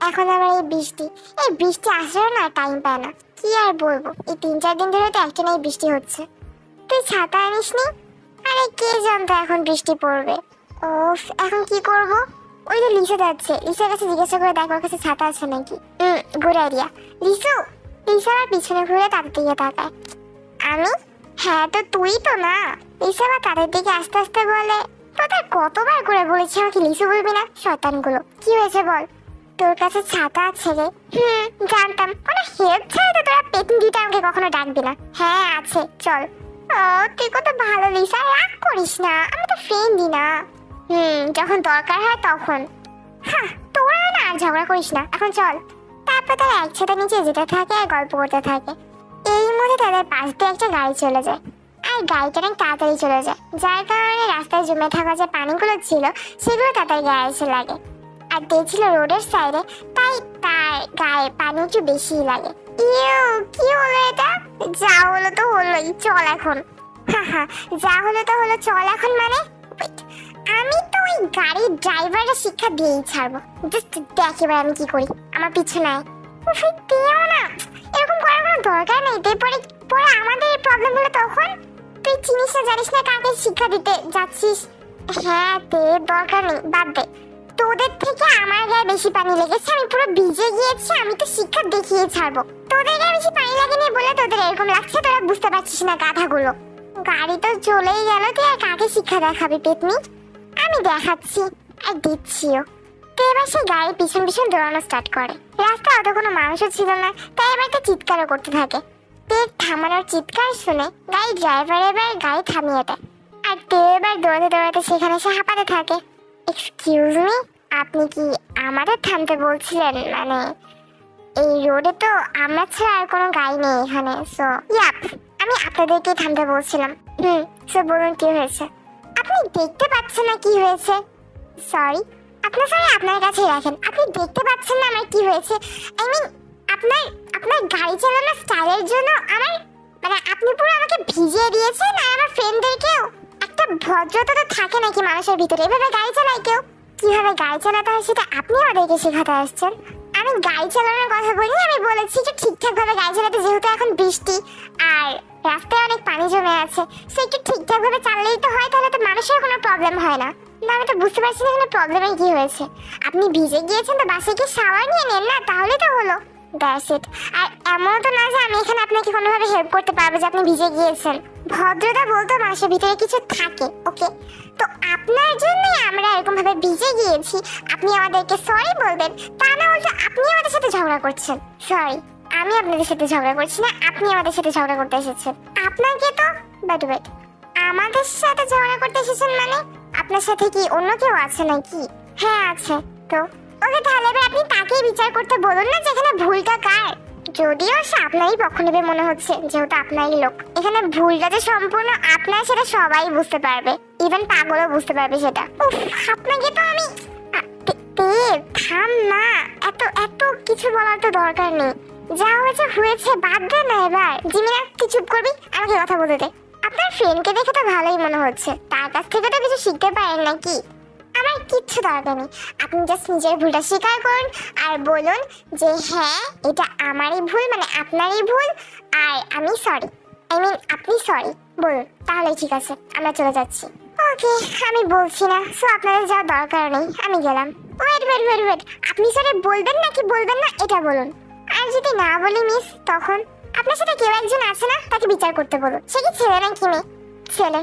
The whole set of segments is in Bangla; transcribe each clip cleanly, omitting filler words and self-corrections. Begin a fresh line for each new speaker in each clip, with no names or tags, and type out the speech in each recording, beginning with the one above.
এখন আবার এই বৃষ্টি আসলেও না টাইম পায় না। কি আর বলবো, এই 3-4 দিন ধরে তো একটানা এই বৃষ্টি হচ্ছে। তুই ছাতা আনিসনি? আরে কে জানতো এখন বৃষ্টি পড়বে। ওফ, এখন কি করব? ওই যে লিসা যাচ্ছে, লিসার কাছে জিজ্ঞাসা করে দেখ ওর কাছে ছাতা আছে নাকি। Good idea. লিসু, লিসা আবার পিছনে ঘুরে তাদের দিকে তাকায়। আমি? হ্যাঁ তো তুই তো না। লিসা আবার তাদের দিকে আস্তে আস্তে বলে, তোদের কতবার করে বলেছি আমাকে লিসু বলবি না, শয়তানগুলো। কি হয়েছে বল? তোর কাছে ছাতা আছে রে? জানতাম। কোনো হেল্প ছাড়া তো তোরা পেটন দিতে আমাকে কখনো ডাকবি না। হ্যাঁ আছে, চল। ও তুই কত ভালো লিসা, রাগ করিস না, আমি তো ফ্রেন্ডই না। যখন দরকার হয় তখন। হ্যাঁ, তোরা না আর ঝগড়া করিস না, এখন চল। তারপর তারা একসাথে নিচে যেতে থাকে আর গল্প করতে থাকে। এই মধ্যে তাদের পাশ দিয়ে একটা গাড়ি চলে যায়, আর গাড়িটা অনেক তাড়াতাড়ি চলে যায়, যার কারণে রাস্তায় জমে থাকা যে পানিগুলো ছিল সেগুলো তাদের গায়ে এসে লাগে। আর তে ছিল রোডের সাইডে, তাই তার গায়ে পানি একটু বেশিই লাগে। কি হলো এটা? যা হলো তো হলোই, চল এখন। হ্যাঁ, যা হলো তো হলো, চল এখন। মানে আমি তো ওই গাড়ির ড্রাইভারের শিক্ষা দিয়েই ছাড়বো। জাস্ট দেখ এবার আমি কি করি, আমার পিছনে আয়। তেও না, এরকম করার কোনো দরকার নেই। পরে আমাদের প্রবলেম হলো তখন। তুই চিনিস না, জানিস না কাকে শিক্ষা দিতে যাচ্ছিস। হ্যাঁ তে, দরকার নেই, বাদ দে। তোদের থেকে আমার গায়ে বেশি পানি লেগেছে, আমি পুরো ভিজে গিয়েছি, আমি তো শিক্ষা দেখিয়ে ছাড়বো। তোদের গায়ে বেশি পানি লাগেনি বলে তোদের এরকম লাগছে, তোরা বুঝতে পারছিস না গাধাগুলো। গাড়ি তো চলেই গেল, তুই আর কাকে শিক্ষা দেখাবি পেতনি? আমি দেখাচ্ছি আর দিচ্ছিও। তো এবার সে গাড়ির পিছন পিছন দৌড়ানো স্টার্ট করে। রাস্তা অত কোনো মানুষও ছিল না, তাই এবার একটা চিৎকারও করতে থাকে। তের থামানোর চিৎকার শুনে গাড়ির ড্রাইভার এবার গাড়ি থামিয়ে দেয়, আর তে এবার দৌড়াতে দৌড়াতে সেখানে এসে হাঁপাতে থাকে। এক্সকিউজ মি, আপনি কি আমাদের থামতে বলছিলেন? মানে এই রোডে তো আমরা ছাড়া আর কোনো গাড়ি নেই এখানে। সো ইয়াপ, আমি আপনাদেরকে থামতে বলছিলাম। সো বলুন কি হয়েছে? আপনি দেখতে পাচ্ছেন না কি হয়েছে? সরি, আপনার আপনার কাছেই রাখেন। আপনি দেখতে পাচ্ছেন না আমার কি হয়েছে? আই মিন আপনার গাড়ি চালানোর স্টাইলের জন্য আমার মানে আপনি পুরো আমাকে ভিজিয়ে দিয়েছেন, আর আমার ফ্রেন্ডদেরকেও। একটা ভদ্রতা তো থাকে নাকি মানুষের ভিতরে? এভাবে গাড়ি চালায় কেউ? কিভাবে গাড়ি চালাতে হয় সেটা আপনি আমাদেরকে শেখাতে আসছেন। আমি গাড়ি চালানোর কথা বলি, আমি বলেছি যে ঠিকঠাক ভাবে গাড়ি চালাতে, যেহেতু এখন বৃষ্টি আর রাস্তায় অনেক পানি জমে আছে, সে একটু ঠিকঠাক ভাবে চালালেই তো হয়, তাহলে তো মানুষের কোনো প্রবলেম হয় না। না, আমি তো বুঝতে পারছি না এখানে প্রবলেমের কি হয়েছে। আপনি ভিজে গিয়েছেন তো বাসে কি শাওয়ার নিয়ে নেন না, তাহলে তো হলো। That's it. আর এমন তো না যে আমি এখানে আপনাকে কোনোভাবে হেল্প করতে পারবো যে আপনি ভিজে গিয়েছেন। ভদ্রতা বলতে মানুষের ভিতরে কিছু থাকে, ওকে? তো আপনার জন্যই আমরা এরকম ভাবে ভিজে গিয়েছি। আপনি আমাদেরকে সরি বলবেন, তা না হলে আপনি আমাদের সাথে ঝগড়া করছেন। সরি, আমি আপনাদের সাথে ঝগড়া করছি না, আপনি আমাদের সাথে ঝগড়া করতে এসেছেন। আপনাকে তো ওয়েট, আমাদের সাথে ঝগড়া করতে এসেছেন মানে? আপনার সাথে কি অন্য কেউ আছে নাকি? হ্যাঁ আছে। তো ওকে, তাহলে এবার আপনি তাকেই বিচার করতে বলুন না যেখানে ভুলটা কার। যদিও সে আপনারই পক্ষ নেবে মনে হচ্ছে, যেহেতু আপনারই লোক। এখানে ভুলটা যে সম্পূর্ণ আপনার সেটা সবাই বুঝতে পারবে, ইভেন পাগলও বুঝতে পারবে সেটা। উফ, আপনাকে তো আমি থাম না, এত এত কিছু বলার তো দরকার নেই। যা হয়েছে হয়েছে, বাদ দে না এবার। জিমিনা, তুই চুপ করবি, আমাকে কথা বলতে দে। আপনার ফ্রেন্ডকে দেখে তো ভালোই মনে হচ্ছে, তার কাছ থেকে তো কিছু শিখতে পারেন নাকি? আমার কিচ্ছু দরকার নেই, আপনি জাস্ট নিজের ভুলটা স্বীকার করুন আর বলুন যে হ্যাঁ এটা আমারই ভুল, মানে আপনারই ভুল, আর আমি সরি। আই মিন আপনি সরি বলুন, তাহলে ঠিক আছে, আমরা চলে যাচ্ছি। ওকে, আমি বলছি না, সো আপনাদের যাওয়ার দরকার নেই, আমি গেলাম। ওয়েট, আপনি সরি বলবেন নাকি বলবেন না এটা বলুন। আর যদি না বলি মিস, তখন আপনার সাথে কেউ একজন আছে না, তাকে বিচার করতে বলুন। সে কি ছেলে নাকি মেয়ে? ছেলে।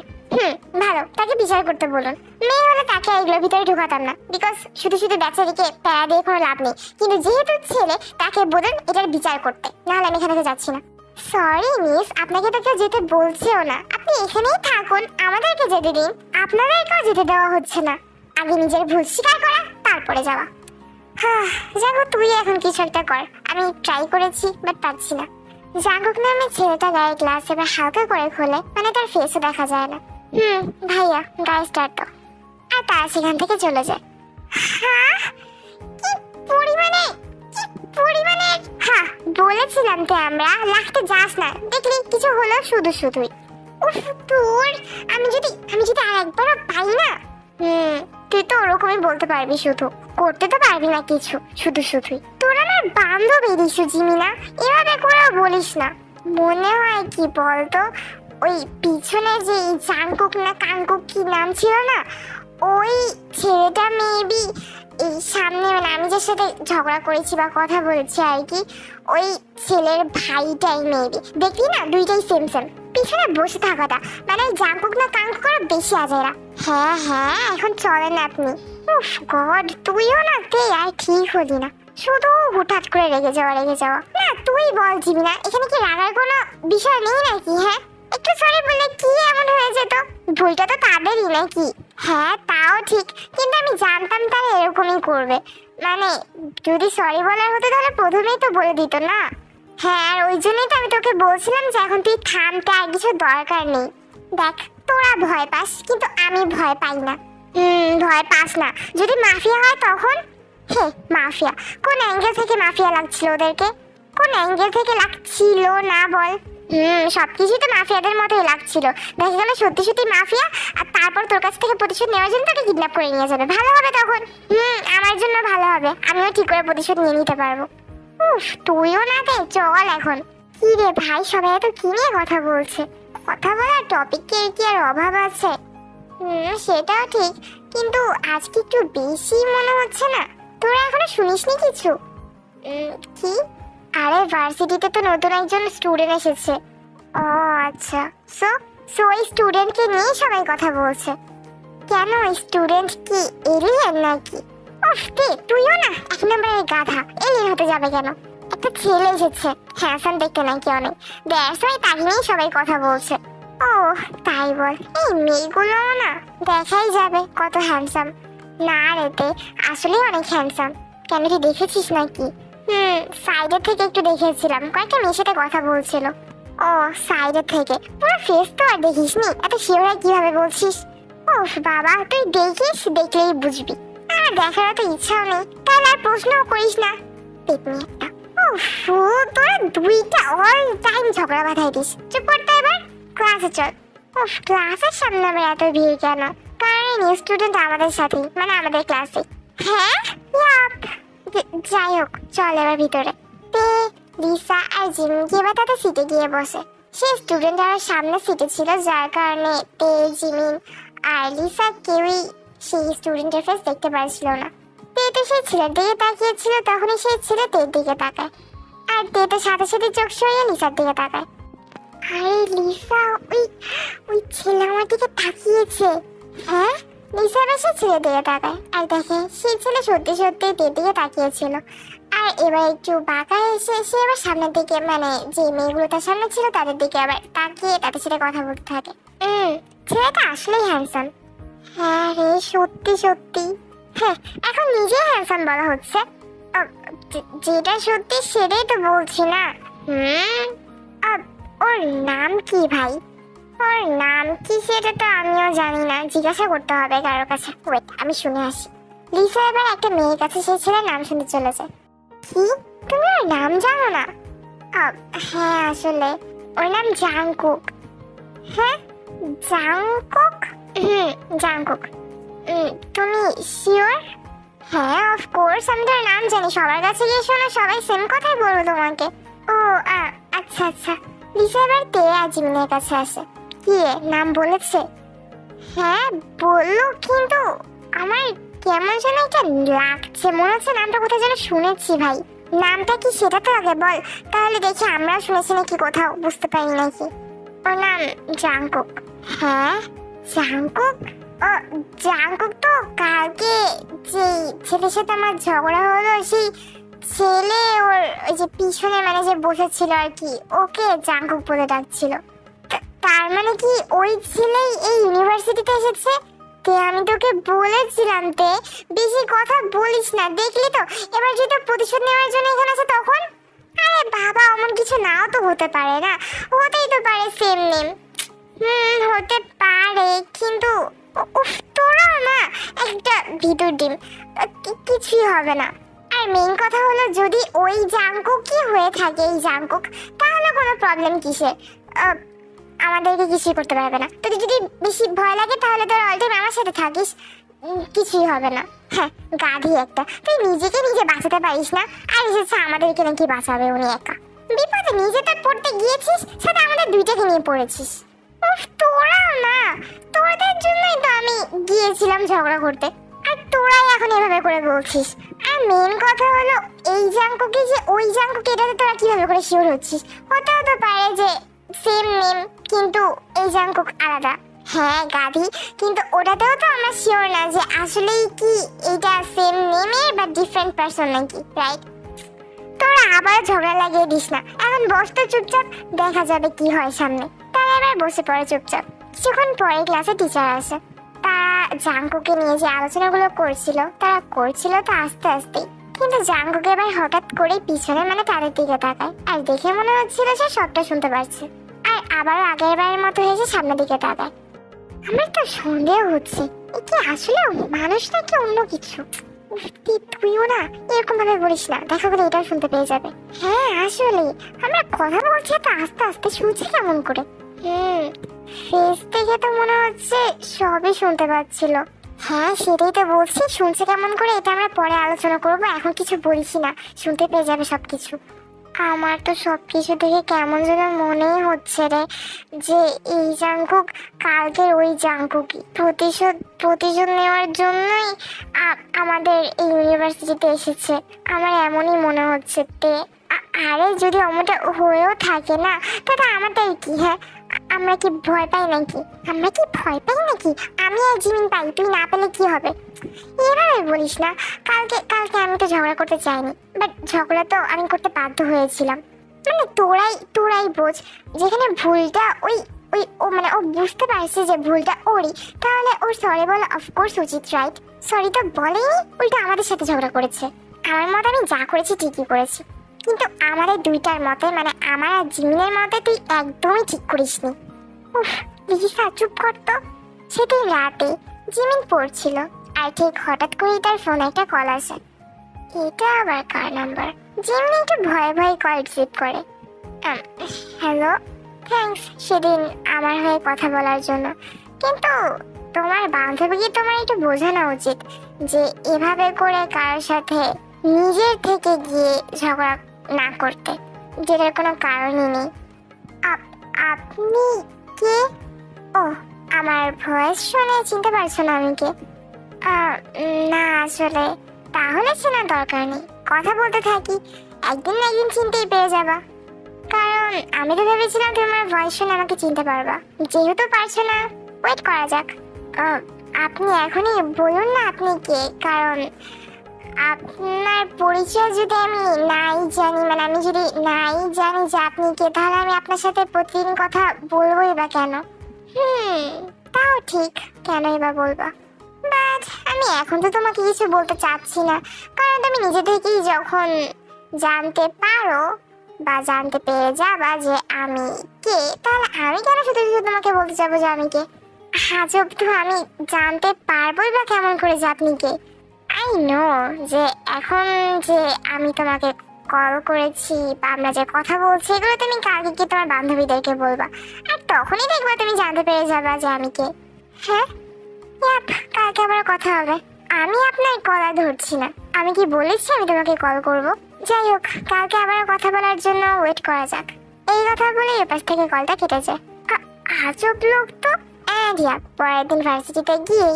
ভালো, তাকে বিচার করতে বলুন। মেয়ে হলে তাকে এগুলোর ভিতরে ঢুকাতাম না, বিকজ শুধু শুধু বেচারিকে প্যারা দিয়ে কোনো লাভ নেই। কিন্তু যেহেতু ছেলে, তাকে বলুন এটার বিচার করতে, নাহলে আমি এখানে যাচ্ছি না। সরি মিস, আপনাকে তো কেউ যেতে বলছেও না, আপনি এখানেই থাকুন, আমাদেরকে যেতে দিন। আপনাদেরকেও যেতে দেওয়া হচ্ছে না। আগে নিজের ভুল স্বীকার করা, তারপরে যাওয়া। যাক, তুই এখন কিছু একটা কর। আমি ট্রাই করেছি, বাট পারছি না। জাগক নামে ছেলেটা গায়ে গ্লাস এবার হালকা করে খোলে, মানে তার ফেসও দেখা যায় না। ভাইয়া, গায়ে স্টার্ট দাও। আর তারা সেখান থেকে চলে যায়। কি পরিমাণে বলেছিলাম তো আমরা, লাস্টে যাস না, দেখলি কিছু হলো শুধুই। উফ তোর, আমি যদি আর একবারও পাই না। তুই তো ওরকমই বলতে পারবি শুধু। করতে তো পারবি না কিছু, শুধু শুধুই। তোর আমার বান্ধবী রিসু জিমিনা, এভাবে করে বলিস না। মনে হয় কি বলতো, ওই পিছনে যে জাংকুক না কাংকুক কি নাম ছিল না, ওই ছেলেটা মেবি এই সামনে, মানে আমি যার সাথে ঝগড়া করেছি বা কথা বলেছি আর কি, ওই ছেলের ভাইটাই মেবি। দেখলি না, দুইটাই সেম সেম পিছনে বসে থাকাটা, মানে জাংকুক না কাংকুক করে বেশি আজেরা। হ্যাঁ হ্যাঁ, এখন চলেন আপনি। উফ গড, তুইও না তে আর ঠিক হলি না, শুধু হুটহাট করে রেগে যাওয়া না। তুই বল জিমিনা, এখানে কি রাগার কোনো বিষয় নেই নাকি? হ্যাঁ, একটু সরি বলে কি এমন হয়ে যেত? ভুলটা তো তাদেরই নাকি? হ্যাঁ তাও ঠিক, কিন্তু আমি জানতাম তারা এরকমই করবে। মানে যদি সরি বলার হতো তাহলে প্রথমেই তো বলে দিত না। হ্যাঁ, আর ওই জন্যই তো আমি তোকে বলছিলাম যে এখন তুই থামতে, আর কিছু দরকার নেই। দেখ, তোরা ভয় পাস কিন্তু আমি ভয় পাই না। ভয় পাস না। যদি মাফিয়া হয় তখন? হে মাফিয়া, কোন অ্যাঙ্গেল থেকে মাফিয়া লাগছিল ওদেরকে? কোন অ্যাঙ্গেল থেকে লাগছিল না বল? সবকিছুই তো মাফিয়াদের মতোই লাগছিল। দেখা গেল সত্যি সত্যি মাফিয়া, আর তারপর তোর কাছ থেকে প্রতিশোধ নেওয়ার জন্য তোকে কিডন্যাপ করে নিয়ে যাবে। ভালো হবে তখন। আমার জন্য ভালো হবে, আমিও ঠিক করে প্রতিশোধ নিয়ে নিতে পারবো। উফ, তুইও না দে, চল এখন। কি রে ভাই, সবাই এত কি নিয়ে কথা বলছে? কথা বলার টপিকের কি আর অভাব আছে? সেটাও ঠিক, কিন্তু আজকে একটু বেশি মনে হচ্ছে না? তোরা এখনো শুনিসনি কিছু? কি? আরে ভার্সিটিতে তো নতুন একজন স্টুডেন্ট এসেছে। ও আচ্ছা, সো সো ওই স্টুডেন্টকে নিয়ে সবাই কথা বলছে। কেন, স্টুডেন্ট কি এলিয়েন নাকি? উফ তে, তুইও না এক নম্বরের গাধা। এলিয়েন হতে যাবে কেন? একটা ছেলে এসেছে, হ্যান্ডসাম দেখতে নাকি অনেক, দ্যাটস ওয়াই তাকে নিয়ে সবাই কথা বলছে। ও তাই বল? এই মেয়েগুলো না দেখাই যাবে কত হ্যান্ডসাম। না রে তে, আসলে অনেক হ্যান্ডসাম। কেন, তুই দেখেছিস নাকি? সাইডের থেকে একটু দেখেছিলাম, কয়েকটা মেয়ের সাথে কথা বলছিল। ও সাইডের থেকে, পুরো ফেস তো আর দেখিসনি, এত শিওর কিভাবে বলছিস? ওফ বাবা, তুই দেখিস, দেখলেই বুঝবি। আমার দেখার তো ইচ্ছাও নেই, তাহলে আর প্রশ্নও করিস না। পেটনি একটা। উফ, তোরা দুইটা অল টাইম ঝগড়া বাঁধাই দিস। চুপ করতে এবার, ক্লাসে চল। উফ, ক্লাসের সামনে আবার এত ভিড় কেন? কারণ এই নিউ স্টুডেন্ট আমাদের সাথেই, মানে আমাদের ক্লাসে। হ্যাঁ ইয়াপ, যাই হোক, চল এবার ভিতরে। তে লিসা আর জিমিনকে এবার তাদের সিটে গিয়ে বসে। সে স্টুডেন্ট আর সামনের সিটে ছিল, যার কারণে তে, জিমিন আর লিসা কেউই সেই স্টুডেন্টের ফেস দেখতে পারছিল না। তে তো সেই ছেলের দিকে তাকিয়েছিল, তখনই সেই ছেলে তের দিকে তাকায়, আর তে তো সাথে সাথে চোখ সরিয়ে লিসার দিকে তাকায়। আরে লিসা, ওই ওই ছেলে আমার দিকে তাকিয়েছে। হ্যাঁ, লিসা এবার সেই ছেলে দিকে তাকায় আর দেখে সেই ছেলে সত্যি সত্যি তের দিকে তাকিয়েছিল। আর এবার একটু বাঁকা এসে সে এবার সামনের দিকে, মানে যে মেয়েগুলো তার সামনে ছিল তাদের দিকে আবার তাকিয়ে তাদের সাথে কথা বলতে থাকে। ছেলেটা আসলেই হ্যান্ডসাম। হ্যাঁ রে, সত্যি সত্যি। হ্যাঁ, এখন নিজে হ্যান্ডসাম বলা হচ্ছে। যেটা সত্যি সেটাই তো বলছি না। ওর নাম কি ভাই? ওর নাম কি সেটা তো আমিও জানি না, জিজ্ঞাসা করতে হবে কারোর কাছে। ওয়েট, আমি শুনে আসি। লিসা এবার একটা মেয়ের কাছে সেই ছেলের নাম শুনতে চলেছে। কি, তুমি ওর নাম জানো না? হ্যাঁ, আসলে ওর নাম জাংকুক। হ্যাঁ, জাংকুক? জাংকুক। তুমি শিওর? হ্যাঁ অফকোর্স, আমি তোর নাম জানি। সবার কাছে গিয়ে শোনো, সবাই সেম কথাই বলবো তোমাকে। ও আচ্ছা আচ্ছা। লিসা এবার তে আর জিমিনের কাছে আসে। কি নাম বলেছে? হ্যাঁ বললো, কিন্তু আমার কেমন যেন একটা লাগছে, মনে হচ্ছে নামটা কোথায় যেন শুনেছি। ভাই নামটা কি সেটা তো আগে বল, তাহলে দেখি আমরা শুনেছি নাকি কোথাও, বুঝতে পারি নাকি। ওর নাম জাংকুক। হ্যাঁ জাংকুক? ও জাংকুক তো কালকে যে ছেলের সাথে আমার ঝগড়া হলো, সেই ছেলে ওর ওই যে পিছনে মানে যে বসেছিল আর কি, ওকে জাংকুক বলে ডাকছিল। তার মানে কি ওই ছেলেই এই ইউনিভার্সিটিতে এসেছে? তে আমি তোকে বলেছিলাম তে বেশি কথা বলিস না, দেখলি তো এবার যদি প্রতিশোধ নেওয়ার জন্য এখানে আছে তখন। আরে বাবা, অমন কিছু নাও তো হতে পারে না, হতেই তো পারে সেম নেম। হতে পারে, কিন্তু উফ, তোরাও না একটা ভিতর ডিম, কিছুই হবে না। আর মেইন কথা হলো, যদি ওই জাংকুক কি হয়ে থাকে এই জাংকুক, তাহলে কোনো প্রবলেম কিসের? আমাদেরকে কিছুই করতে পারবে না। তোকে যদি বেশি ভয় লাগে তাহলে তোর অল টাইম আমার সাথে থাকিস, কিছুই হবে না। হ্যাঁ, গাধি একটা, তুই নিজেকে নিজে বাঁচাতে পারিস না, আর এসেছে আমাদেরকে নাকি বাঁচাবে উনি একা। বিপদে নিজে তো পড়তে গিয়েছিস, সাথে আমাদের দুইটাকে নিয়ে পড়েছিস। উফ, তোরাও না, তোদের জন্যই তো আমি গিয়েছিলাম ঝগড়া করতে, আর তোরাই এখন এভাবে করে বলছিস। আর মেন কথা হলো, এই জাঙ্কুকে যে ওই জাঙ্কুকে, এটাতে তোরা কিভাবে করে শিওর হচ্ছিস? হতেও তো পারে যে সেম নেম, কিন্তু এই জাঙ্কুক আলাদা। হ্যাঁ গাধি, কিন্তু ওটাতেও তো আমরা শিওর না যে আসলেই কি এটা সেম নেমের বা ডিফারেন্ট পারসন নাকি, রাইট? তোরা আবার ঝগড়া লাগিয়ে দিস না, এখন বস তো চুপচাপ, দেখা যাবে কি হয় সামনে। তারা এবার বসে পড়ে চুপচাপ। কিছুক্ষণ পরে ক্লাসে টিচার আসে। তারা জাঙ্কুকে নিয়ে যে আলোচনাগুলো করছিল, তারা করছিল তো আস্তে আস্তে, কিন্তু জাঙ্কুকে এবার হঠাৎ করে পিছনে মানে তাদের দিকে তাকায়, আর দেখে মনে হচ্ছিল সে সবটা শুনতে পারছে, আর আবারও আগের বারের মতো হয়েছে সামনের দিকে তাকায়। আমার তো সন্দেহ হচ্ছে এ কি আসলে মানুষ নাকি অন্য কিছু। তুইও না এরকম ভাবে বলিস না, দেখা গেলে এটাও শুনতে পেয়ে যাবে। হ্যাঁ আসলে আমরা কথা বলছি তো আস্তে আস্তে, শুনছি কেমন করে? ফেস দেখে তো মনে হচ্ছে সবই শুনতে পাচ্ছিল। হ্যাঁ সেটাই তো বলছি, শুনছে কেমন করে এটা আমরা পরে আলোচনা করবো, এখন কিছু বলিস না, শুনতে পেয়ে যাবে সবকিছু। আমার তো সবকিছু দেখে কেমন যেন মনেই হচ্ছে রে, যে এই জাঙ্কুক কালকের ওই জাঙ্কুকই প্রতিশোধ নেওয়ার জন্যই আমাদের এই ইউনিভার্সিটিতে এসেছে। আমার এমনই মনে হচ্ছে। আরে যদি অমনটা হয়েও থাকে না, তাহলে আমাদের কি? হ্যাঁ, আমরা কি ভয় পাই নাকি? আমি আর জিমিন পাই, তুই না পেলে কি হবে? এভাবে বলিস না। কালকে আমি তো ঝগড়া করতে চাইনি, বাট ঝগড়া তো আমি করতে বাধ্য হয়েছিলাম। মানে তোরাই বোঝ, যেখানে ভুলটা ওই ওই ও মানে ও বুঝতে পারছে যে ভুলটা ওরই, তাহলে ওর সরি বলা অফকোর্স উচিত, রাইট? সরি তো বলেনি, উল্টো আমাদের সাথে ঝগড়া করেছে। আমার মতে আমি যা করেছি ঠিকই করেছি, কিন্তু আমাদের দুইটার মতে, মানে আমার আর জিমিনের মতে তুই একদমই ঠিক করিসনি। উফ, লিসা চুপ কর তো। সেদিন রাতে জিমিন পড়ছিল, আর ঠিক হঠাৎ করেই তার ফোনে একটা কল আসে। এটা আবার কার নাম্বার? জিমিন একটু ভয়ে ভয়ে কল রিসিভ করে। হ্যালো, থ্যাঙ্কস সেদিন আমার হয়ে কথা বলার জন্য, কিন্তু তোমার বান্ধবীকে তোমার একটু বোঝানো উচিত যে এভাবে করে কারোর সাথে নিজের থেকে গিয়ে ঝগড়া না করতে, যেটার কোনো কারণই নেই। আপনি কে? ও, আমার ভয়েস শুনে চিনতে পারছো না আমি কে? না আসলে, তাহলে চেনার দরকার নেই, কথা বলতে থাকি, একদিন না একদিন চিনতেই পেরে যাবা। কারণ আমি তো ভেবেছিলাম তোমার ভয়েস শুনে আমাকে চিনতে পারবা, যেহেতু পারছো না, ওয়েট করা যাক। আপনি এখনই বলুন না আপনি কে, কারণ আপনার পরিচয় যদি আমি নাই জানি, মানে আমি যদি নাই জানি যে আপনি কে, তাহলে আমি আপনার সাথে প্রতিদিন কথা বলবোই বা কেন? তাও ঠিক, কেনই বা বলবা? বাট আমি এখন তো তোমাকে কিছু বলতে চাচ্ছি না, কারণ তুমি নিজে থেকেই যখন জানতে পারো বা জানতে পেরে যাবা যে আমি কে, তাহলে আমি কেন শুধু শুধু তোমাকে বলতে যাবো যে আমি কে? আজব তো, আমি জানতে পারবোই বা কেমন করে যে আপনি কে? আই নো যে এখন যে আমি তোমাকে কল করেছি বা আমরা যে কথা বলছি, এগুলো তুমি কালকে গিয়ে তোমার বান্ধবীদেরকে বলবা, আর তখনই দেখবা তুমি জানতে পেরে যাবা যে আমি কে। হ্যাঁ, কালকে আবার কথা হবে। আমি আপনার কল আর ধরছি না, আমি কি বলেছি আমি তোমাকে কল করব? যাই হোক, কালকে আবার কথা বলার জন্য ওয়েট করা যাক। এই কথা বলে এপাশ থেকে কলটা কেটে যায়। আজব লোক তো। পরের দিন ভার্সিটিতে গিয়ে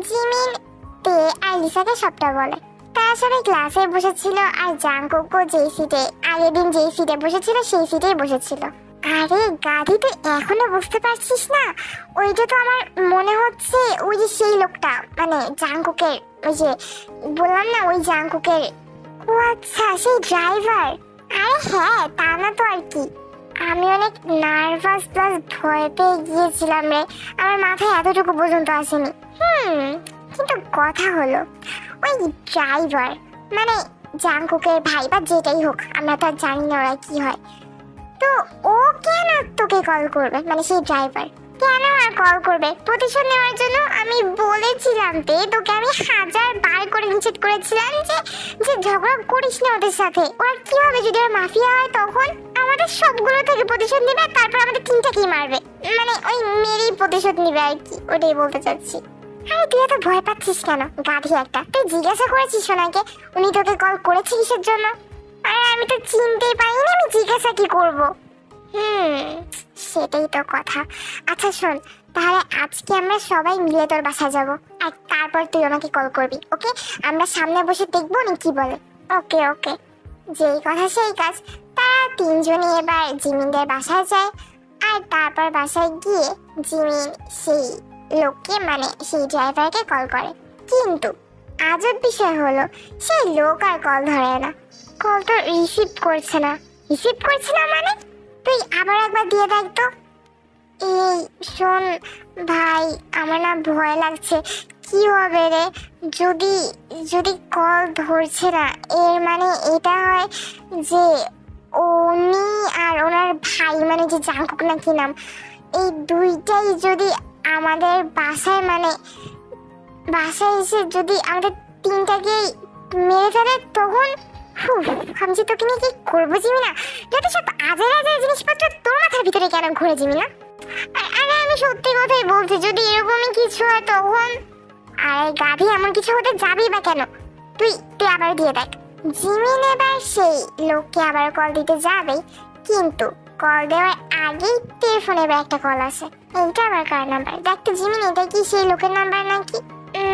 জিমিন তে আর লিসাকে সবটা বলে। তারা সবাই ক্লাসে বসেছিল, আর জাঙ্কুকও যেই সিটে আগের দিন যেই সিটে বসেছিল সেই সিটেই বসেছিল। আরে গাধি, তুই এখনো বুঝতে পারছিস না? ওইটা তো আমার মনে হচ্ছে ওই যে সেই লোকটা, মানে জাঙ্কুকের, ওই যে বললাম না ওই জাঙ্কুকের। ও আচ্ছা, সেই ড্রাইভার। আরে হ্যাঁ, তা না তো আর কি। আমি অনেক নার্ভাস প্লাস ভয় পেয়ে গিয়েছিলাম রে, আমার মাথায় এতটুকু পর্যন্ত আসেনি। কিন্তু কথা হলো, ওই ড্রাইভার মানে জাঙ্কুকের ভাই বা যেটাই হোক, আমরা তো আর জানি না ওরা কি হয়, তো ও কেন তোকে কল করবে? মানে সেই ড্রাইভার কেন আর কল করবে? প্রতিশোধ নেওয়ার জন্য। আমি বলেছিলাম তোকে আমি 1000 বার করে নিষেধ করেছিলাম যে ঝগড়া করিস না ওদের সাথে। ওরা কি হবে যদি ওরা মাফিয়া হয়? তখন আমাদের সবগুলো থেকে প্রতিশোধ নেবে, তারপর আমাদের তিনটাকেই মারবে, মানে ওই মেরেই প্রতিশোধ নেবে আর কি, ওটাই বলতে চাচ্ছি। আরে তুই এত ভয় পাচ্ছিস কেন, গাধি একটা। তুই জিজ্ঞাসা করেছিস সোনাকে উনি তোকে কল করেছে কিসের জন্য? আরে আমি তো চিনতেই পারিনি, আমি জিজ্ঞাসা কি করব? সেটাই তো কথা। আচ্ছা শোন, তাহলে আজকে আমরা সবাই মিলে তোর বাসায় যাব, আর তারপর তুই ওনাকে কল করবি, ওকে? আমরা সামনে বসে দেখবো উনি কি বলে। ওকে ওকে, যেই কথা সেই কাজ। তারা তিনজনই এবার জিমিনদের বাসায় যায়, আর তারপর বাসায় গিয়ে জিমিন সেই লোককে মানে সেই ড্রাইভারকে কল করে। কিন্তু আজব বিষয় হলো সেই লোক আর কল ধরে না, কল তো রিসিভ করছে না। রিসিভ করছে না মানে? তুই আবার একবার দিয়ে দেখ তো। এই শোন ভাই, আমার না ভয় লাগছে। কি হবে রে যদি যদি কল ধরছে না? এর মানে এটা হয় যে উনি আর ওনার ভাই মানে যে জাঙ্কুক না কি নাম, এই দুইটাই যদি আমাদের বাসায় মানে বাসায় এসে যদি আমাদের তিনটাকেই মেরে ফেলে তখন ভাবছি তোকে নিয়ে কি করবো জিমিনা। যত সব আজের আজের জিনিসপত্র তোর মাথার ভিতরে কেন ঘুরে জিমিনা? আরে আমি সত্যি কথাই বলছি, যদি এরকমই কিছু হয় তখন। আরে গাধি, এমন কিছু হতে যাবি বা কেন? তুই তুই আবার দিয়ে দেখ। জিমিন এবার সেই লোককে আবার কল দিতে যাবে, কিন্তু কল দেওয়ার আগেই টেলিফোনে এবার একটা কল আসে। এইটা আবার কার নাম্বার? দেখ তো জিমিন, এটা কি সেই লোকের নাম্বার নাকি?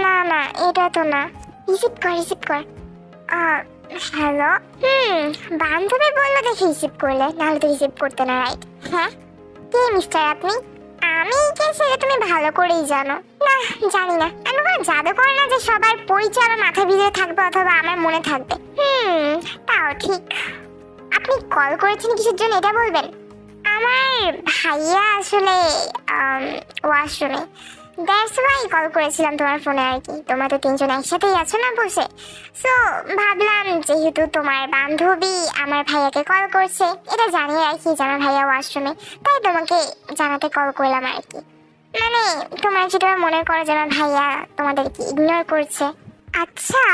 না না, এটা তো না। রিসিভ কর, রিসিভ কর। হ্যালো। বান্ধবী বললো দেখে রিসিভ করলে, নাহলে তো রিসিভ করতে না, রাইট? হ্যাঁ, কে মিস্টার আপনি? আমি কে সেটা তুমি ভালো করেই জানো। না জানি না, আমি কোনো জাদু করি না যে সবার পরিচয় আমার মাথার ভিতরে থাকবে অথবা আমার মনে থাকবে। তাও ঠিক। আপনি কল করেছেন কিসের জন্য এটা বলবেন? আমার ভাইয়া আসলে ওয়াশরুমে, দ্যাটস ওয়াই কল করেছিলাম তোমার ফোনে আর কি। তোমরা তো তিনজন একসাথেই আছো না বসে, সো ভাবলাম যেহেতু তোমার বান্ধবী আমার ভাইয়াকে কল করছে, এটা জানিয়ে রাখি যে আমার ভাইয়া ওয়াশরুমে, তাই তোমাকে জানাতে কল করলাম আর কি। মানে তোমরা যেটা মনে করো যে আমার ভাইয়া তোমাদেরকে ইগনোর করছে। আচ্ছা,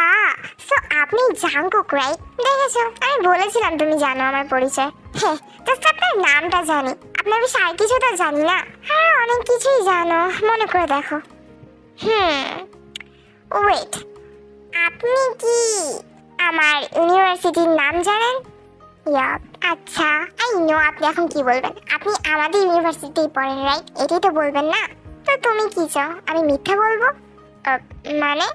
সো আপনি জাঙ্কুক, রাইট? দেখেছো, আমি বলেছিলাম তুমি জানো আমার পরিচয়। হ্যাঁ, জাস্ট আপনার নামটা জানি, আপনার বিষয়ে আর কিছু তো জানি না। হ্যাঁ, অনেক কিছুই জানো, মনে করে দেখো। ওয়েট, আপনি কি আমার ইউনিভার্সিটির নাম জানেন? আচ্ছা, আই নো আপনি এখন কি বলবেন। আপনি আমাদের ইউনিভার্সিটিতেই পড়েন, রাইট? এটাই তো বলবেন না? তো তুমি কি চাও আমি মিথ্যা বলবো? মানে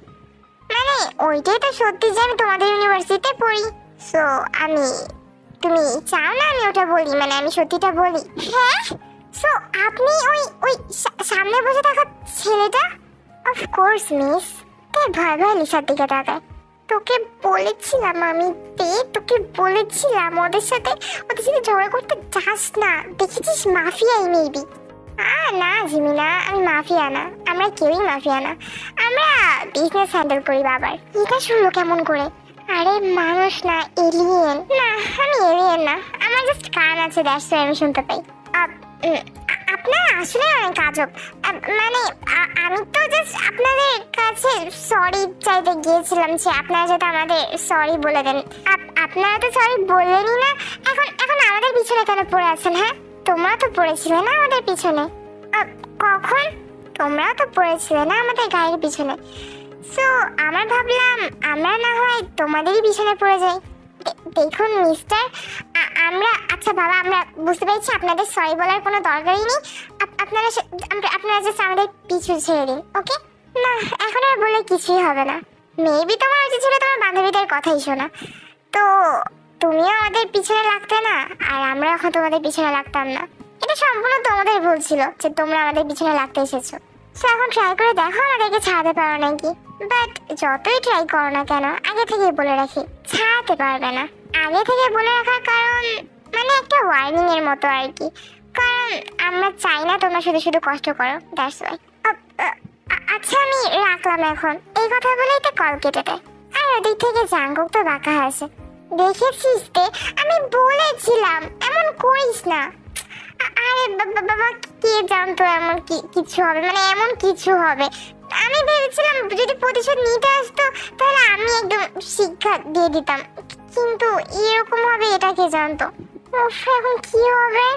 মানে ওইটাই তো সত্যি যে আমি তোমাদের ইউনিভার্সিটিতে পড়ি। সো তুমি চাও না আমি ওটা বলি, মানে আমি সত্যিটা বলি? হ্যাঁ, সো আপনি ওই ওই সামনে বসে থাকা ছেলেটা? Of course miss. তাই ভয় ভয় লিসার দিকে তাকায়। তোকে বলেছিলাম আমি, তোকে বলেছিলাম ওদের সাথে ঝগড়া করতে যাস না। দেখেছিস মাফিয়াই মেবি। না জিমিনা, আমি মাফিয়া না, আমরা কেউই মাফিয়া না, আমরা বিজনেস হ্যান্ডেল করি। বাবার এটা শুনলো কেমন করে? আরে মানুষ না, এলিয়েন। না আমি এলিয়েন না, আমার জাস্ট কান আছে, দ্যাটস আমি শুনতে পাই। আপনার আসলে অনেক আজব। মানে আমি তো জাস্ট আপনাদের কাছে সরি চাইতে গিয়েছিলাম যে আপনারা যাতে আমাদের সরি বলে দেন। আপনারা তো সরি বললেনই না, এখন আমাদের পিছনে কেন পড়ে আছেন? হ্যাঁ, তোমরা তো পড়েছিলে না আমাদের পিছনে? কখন? তোমরাও তো পড়েছিলে না আমাদের গায়ের পিছনে। সো আমার ভাবলাম আমরা না হয় তোমাদেরই পিছনে পড়ে যাই। দেখুন মিস্টার, আচ্ছা বাবা, আমরা বুঝতে পেরেছি আপনাদের সরি বলার কোনো দরকারই নেই। আপনারা জাস্ট আমাদের পিছু ছেড়ে দিন, ওকে? না, এখন আর বলে কিছুই হবে না। মেবি তোমার উচিত ছিল তোমার বান্ধবীদের কথাই শোনা। তো তুমিও আমাদের পিছনে লাগতে না, আর আমরা এখন তোমাদের পিছনে লাগতাম না। এটা সম্পূর্ণ তোমাদের ভুল ছিল যে তোমরা আমাদের পিছনে লাগতে এসেছো। সো এখন ট্রাই করে দেখো আমাদেরকে ছাড়াতে পারো নাকি। বাট যতই ট্রাই করো না কেন, আগে থেকে বলে রাখি ছাড়াতে পারবে না। আগে থেকে বলে রাখার কারণ মানে একটা ওয়ার্নিং এর মতো আর কি, কারণ আমরা চাই না তোমরা শুধু শুধু কষ্ট করো, দ্যাটস ওয়াই। আচ্ছা আমি রাখলাম এখন। এই কথা বলেই তো কল কেটে দেয়। আর ওদিক থেকে জাঙ্কুক তো বাঁকা হাসে। দেখেছিস তে, আমি বলেছিলাম এমন করিস না। আরে বাবা, কে জানতো এমন কিছু হবে, মানে এমন কিছু হবে। আমি ভেবেছিলাম যদি প্রতিশোধ নিতে আসতো তাহলে আমি একদম শিক্ষা দিয়ে দিতাম, কিন্তু এরকম হবে এটা কে জানতো। এখন কি হবে,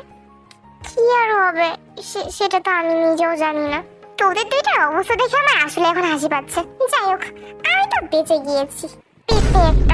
কি আর হবে সেটা তো আমি নিজেও জানি না। তোদের দুইটার অবস্থা দেখে আমার আসলে এখন হাসি পাচ্ছে। যাই হোক, আমি তো বেঁচে গিয়েছি। পেটে একটা